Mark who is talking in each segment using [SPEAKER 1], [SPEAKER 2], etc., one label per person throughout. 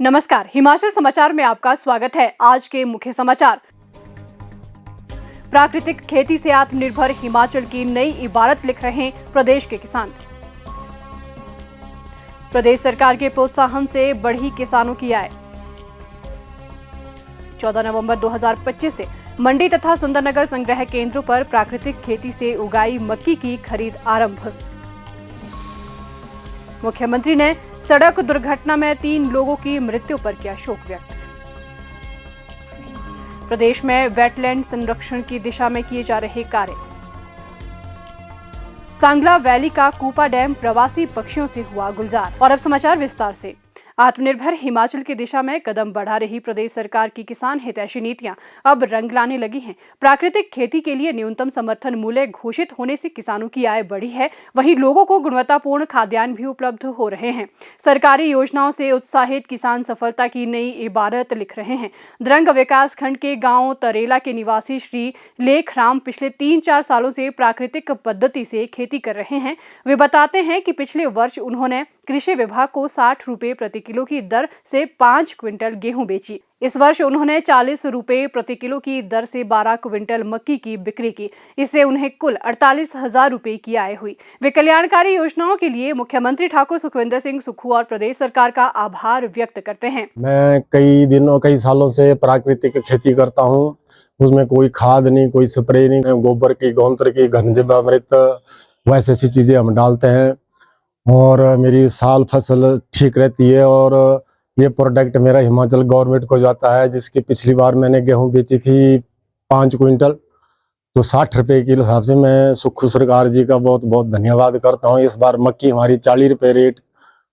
[SPEAKER 1] नमस्कार, हिमाचल समाचार में आपका स्वागत है। आज के मुख्य समाचार। प्राकृतिक खेती से आत्मनिर्भर हिमाचल की नई इबारत लिख रहे हैं प्रदेश के किसान। प्रदेश सरकार के प्रोत्साहन से बढ़ी किसानों की आय। 14 नवंबर 2025 से मंडी तथा सुंदरनगर संग्रह केंद्रों पर प्राकृतिक खेती से उगाई मक्की की खरीद आरंभ। मुख्यमंत्री ने सड़क दुर्घटना में 3 लोगों की मृत्यु पर किया शोक व्यक्त। प्रदेश में वेटलैंड संरक्षण की दिशा में किए जा रहे कार्य। सांगला वैली का कूपा डैम प्रवासी पक्षियों से हुआ गुलजार। और अब समाचार विस्तार से। आत्मनिर्भर हिमाचल की दिशा में कदम बढ़ा रही प्रदेश सरकार की किसान हितैषी नीतियां अब रंग लाने लगी हैं। प्राकृतिक खेती के लिए न्यूनतम समर्थन मूल्य घोषित होने से किसानों की आय बढ़ी है, वहीं लोगों को गुणवत्तापूर्ण खाद्यान्न भी उपलब्ध हो रहे हैं। सरकारी योजनाओं से उत्साहित किसान सफलता की नई इबारत लिख रहे हैं। द्रंग विकास खंड के गाँव तरेला के निवासी श्री लेखराम पिछले 3-4 सालों से प्राकृतिक पद्धति से खेती कर रहे हैं। वे बताते हैं कि पिछले वर्ष उन्होंने कृषि विभाग को 60 रुपए प्रति किलो की दर से 5 क्विंटल गेहूं बेची। इस वर्ष उन्होंने 40 रुपए प्रति किलो की दर से 12 क्विंटल मक्की की बिक्री की। इससे उन्हें कुल 48,000 रुपए की आय हुई। वे कल्याणकारी योजनाओं के लिए मुख्यमंत्री ठाकुर सुखविंदर सिंह सुक्खू और प्रदेश सरकार का आभार व्यक्त करते हैं।
[SPEAKER 2] मैं कई सालों से प्राकृतिक खेती करता हूँ। उसमें कोई खाद नहीं, कोई स्प्रे नहीं, गोबर की, गौमूत्र की, घनजीवामृत वैसी ऐसी चीजें हम डालते हैं और मेरी साल फसल ठीक रहती है। और ये प्रोडक्ट मेरा हिमाचल गवर्नमेंट को जाता है, जिसकी पिछली बार मैंने गेहूं बेची थी 5 क्विंटल, तो 60 रुपए के हिसाब से मैं सुक्खू सरकार जी का बहुत बहुत धन्यवाद करता हूं। इस बार मक्की हमारी 40 रुपए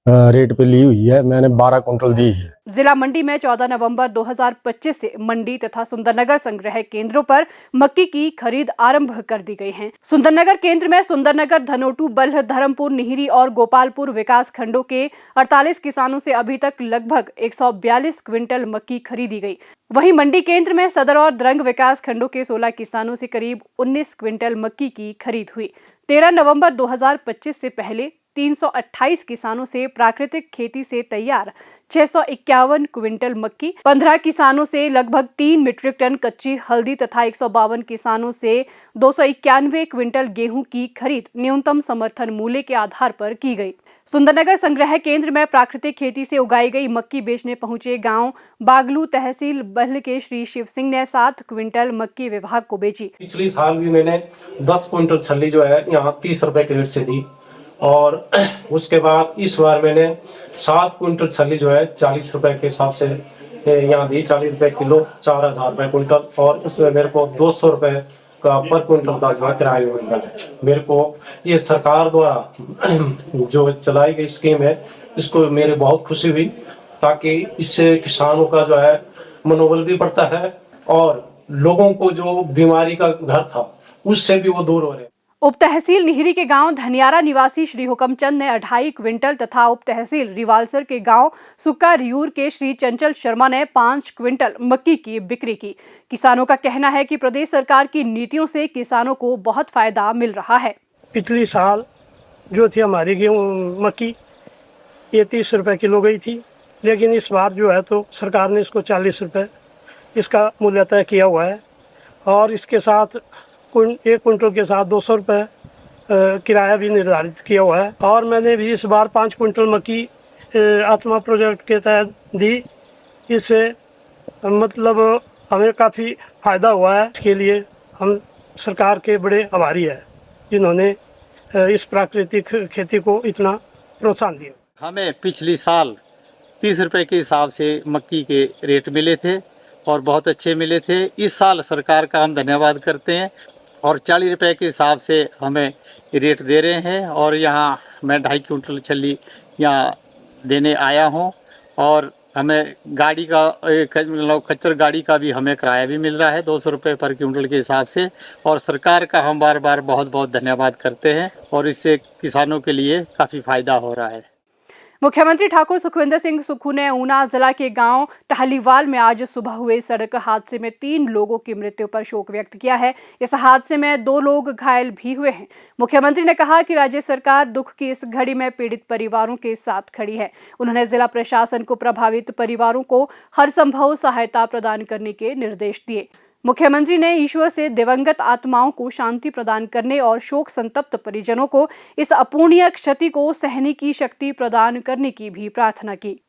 [SPEAKER 2] रेट पे ली हुई है, मैंने 12 क्विंटल दी है।
[SPEAKER 1] जिला मंडी में 14 नवंबर 2025 से मंडी तथा सुंदरनगर संग्रह केंद्रों पर मक्की की खरीद आरंभ कर दी गई है। सुंदरनगर केंद्र में सुंदरनगर, धनोटू, बल्ह, धर्मपुर, निहिरी और गोपालपुर विकास खंडों के 48 किसानों से अभी तक लगभग 142 क्विंटल मक्की खरीदी गई। वहीं मंडी केंद्र में सदर और द्रंग विकास खंडों के 16 किसानों से करीब 19 क्विंटल मक्की की खरीद हुई। 13 नवंबर 2025 से पहले 328 किसानों से प्राकृतिक खेती से तैयार 651 क्विंटल मक्की, 15 किसानों से लगभग 3 मीट्रिक टन कच्ची हल्दी तथा 152 किसानों से 291 क्विंटल गेहूं की खरीद न्यूनतम समर्थन मूल्य के आधार पर की गई। सुंदरनगर संग्रह केंद्र में प्राकृतिक खेती से उगाई गई मक्की बेचने पहुंचे गांव बागलू तहसील बल्ह के श्री शिव सिंह ने 7 क्विंटल मक्की विभाग को बेची।
[SPEAKER 3] पिछली साल भी मैंने 10 क्विंटल छल्ली जो है यहाँ 30 रुपए के रेट से दी, और उसके बाद इस बार मैंने 7 क्विंटल छल्ली जो है 40 रुपए के हिसाब से यहाँ दी, 40 रुपए किलो, 4,000 रुपए क्विंटल। और उसमें मेरे को 200 रुपए का पर क्विंटल का जो है किराया मिलता है। मेरे को ये सरकार द्वारा जो चलाई गई स्कीम है, इसको मेरे बहुत खुशी हुई, ताकि इससे किसानों का जो है मनोबल भी बढ़ता है और लोगों को जो बीमारी का घर था उससे भी वो दूर हो रहे हैं।
[SPEAKER 1] उप तहसील निहिरी के गांव धनियारा निवासी श्री हुकमचंद ने 2.5 क्विंटल तथा उप तहसील रिवालसर के गांव सुक्का रियूर के श्री चंचल शर्मा ने 5 क्विंटल मक्की की बिक्री की। किसानों का कहना है कि प्रदेश सरकार की नीतियों से किसानों को बहुत फायदा मिल रहा है।
[SPEAKER 4] पिछली साल जो थी हमारी गेहूँ मक्की ये 30 रुपए किलो गई थी, लेकिन इस बार जो है तो सरकार ने इसको 40 रुपए इसका मूल्य तय किया हुआ है, और इसके साथ 1 क्विंटल के साथ 200 रुपये किराया भी निर्धारित किया हुआ है। और मैंने भी इस बार 5 क्विंटल मक्की आत्मा प्रोजेक्ट के तहत दी। इससे मतलब हमें काफ़ी फ़ायदा हुआ है। इसके लिए हम सरकार के बड़े आभारी हैं, जिन्होंने इस प्राकृतिक खेती को इतना प्रोत्साहन दिया।
[SPEAKER 5] हमें पिछली साल 30 रुपये के हिसाब से मक्की के रेट मिले थे और बहुत अच्छे मिले थे। इस साल सरकार का हम धन्यवाद करते हैं और 40 रुपये के हिसाब से हमें रेट दे रहे हैं। और यहाँ मैं 2.5 क्विंटल छल्ली यहाँ देने आया हूँ, और हमें गाड़ी का खच्चर गाड़ी का भी हमें किराया भी मिल रहा है 200 रुपये पर क्विंटल के हिसाब से। और सरकार का हम बार बार बहुत बहुत धन्यवाद करते हैं, और इससे किसानों के लिए काफ़ी फ़ायदा हो रहा है।
[SPEAKER 1] मुख्यमंत्री ठाकुर सुखविंदर सिंह सुक्खू ने ऊना जिला के गांव टहलीवाल में आज सुबह हुए सड़क हादसे में 3 लोगों की मृत्यु पर शोक व्यक्त किया है। इस हादसे में 2 लोग घायल भी हुए हैं। मुख्यमंत्री ने कहा कि राज्य सरकार दुख की इस घड़ी में पीड़ित परिवारों के साथ खड़ी है। उन्होंने जिला प्रशासन को प्रभावित परिवारों को हर संभव सहायता प्रदान करने के निर्देश दिए। मुख्यमंत्री ने ईश्वर से दिवंगत आत्माओं को शांति प्रदान करने और शोक संतप्त परिजनों को इस अपूर्णीय क्षति को सहने की शक्ति प्रदान करने की भी प्रार्थना की।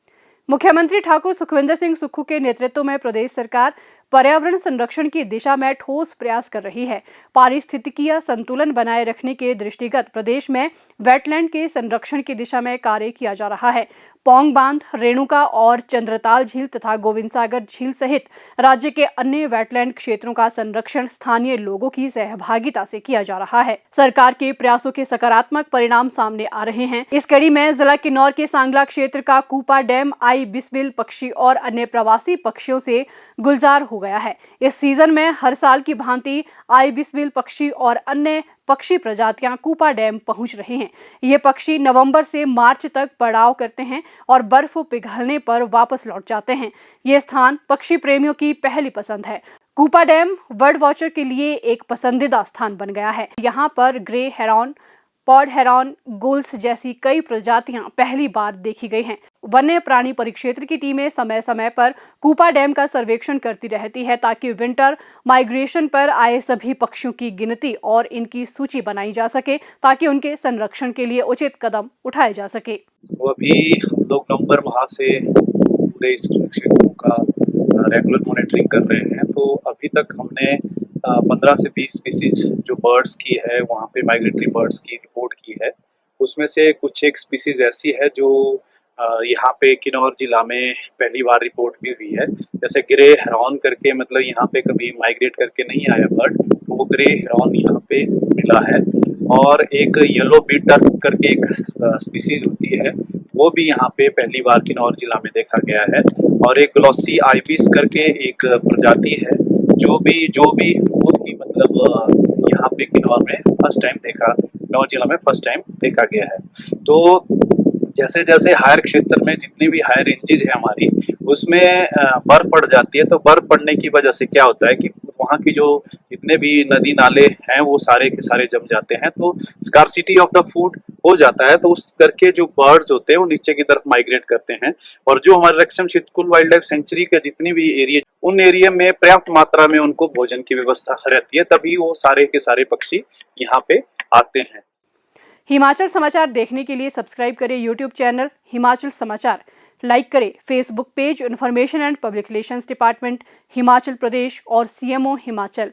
[SPEAKER 1] मुख्यमंत्री ठाकुर सुखविंदर सिंह सुक्खू के नेतृत्व में प्रदेश सरकार पर्यावरण संरक्षण की दिशा में ठोस प्रयास कर रही है। पारिस्थितिकीय संतुलन बनाए रखने के दृष्टिगत प्रदेश में वेटलैंड के संरक्षण की दिशा में कार्य किया जा रहा है। पौंग बांध, रेणुका और चंद्रताल झील तथा गोविंद सागर झील सहित राज्य के अन्य वेटलैंड क्षेत्रों का संरक्षण स्थानीय लोगों की सहभागिता से किया जा रहा है। सरकार के प्रयासों के सकारात्मक परिणाम सामने आ रहे हैं। इस कड़ी में जिला किन्नौर के सांगला क्षेत्र का कूपा डैम आई बिस्बिल पक्षी और अन्य प्रवासी पक्षियों से गुलजार हो गया है। इस सीजन में हर साल की भांति आई बिस्बिल पक्षी और अन्य पक्षी प्रजातियां कूपा डैम पहुंच रहे हैं। ये पक्षी नवंबर से मार्च तक पड़ाव करते हैं और बर्फ पिघलने पर वापस लौट जाते हैं। ये स्थान पक्षी प्रेमियों की पहली पसंद है। कूपा डैम बर्ड वॉचर के लिए एक पसंदीदा स्थान बन गया है। यहाँ पर grey heron, pod heron, Gul's जैसी कई प्रजातियां पहली बार देखी गई हैं। वन्य प्राणी परिक्षेत्र की टीमें समय समय पर कूपा डैम का सर्वेक्षण करती रहती है ताकि विंटर माइग्रेशन पर आए सभी पक्षियों की गिनती और इनकी सूची बनाई जा सके ताकि उनके संरक्षण के लिए उचित कदम उठाए जा सके।
[SPEAKER 6] तो अभी हम लोग नवंबर माह से पूरे इस क्षेत्रों का रेगुलर मॉनिटरिंग कर रहे हैं। तो अभी तक हमने 15 से 20 स्पीसीज जो बर्ड्स की है, वहाँ पे माइग्रेटरी बर्ड्स की रिपोर्ट की है। उसमें से कुछ एक स्पीसीज ऐसी है जो यहाँ पे किन्नौर जिला में पहली बार रिपोर्ट भी हुई है। जैसे ग्रे हेरॉन करके, मतलब यहाँ पे कभी माइग्रेट करके नहीं आया बर्ड, तो वो ग्रे हेरॉन यहाँ पे मिला है। और एक येलो बीट डक करके एक स्पीसीज होती है, वो भी यहाँ पे पहली बार किन्नौर जिला में देखा गया है। और एक ग्लॉसी आइबिस करके एक प्रजाति है जो भी बहुत ही मतलब यहाँ पे किन्नौर में फर्स्ट टाइम देखा, किन्नौर जिला में फर्स्ट टाइम देखा गया है। तो जैसे जैसे हायर क्षेत्र में जितनी भी हायर रेंजेज है हमारी, उसमें बर्फ पड़ जाती है। तो बर्फ पड़ने की वजह से क्या होता है कि वहाँ की जो जितने भी नदी नाले हैं वो सारे के सारे जम जाते हैं, तो स्कार्सिटी ऑफ द फूड हो जाता है। तो उस करके जो बर्ड्स होते हैं वो नीचे की तरफ माइग्रेट करते हैं। और जो हमारे रक्षम शीतकुल वाइल्ड लाइफ सेंचुरी के जितनी भी एरिया, उन एरिया में पर्याप्त मात्रा में उनको भोजन की व्यवस्था रहती है, तभी वो सारे के सारे पक्षी यहाँ पे आते हैं।
[SPEAKER 1] हिमाचल समाचार देखने के लिए सब्सक्राइब करें यूट्यूब चैनल हिमाचल समाचार, लाइक करें Facebook page information and public relations department Himachal Pradesh और CMO हिमाचल,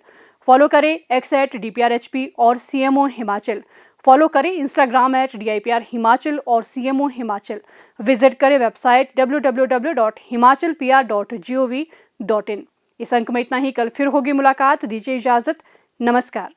[SPEAKER 1] फॉलो करें x@DPRHP और CMO हिमाचल, फॉलो करें इंस्टाग्राम @DIPR हिमाचल और CMO हिमाचल, विजिट करें वेबसाइट www.himachalpr.gov.in। इस अंक में इतना ही। कल फिर होगी मुलाकात, दीजिए इजाजत, नमस्कार।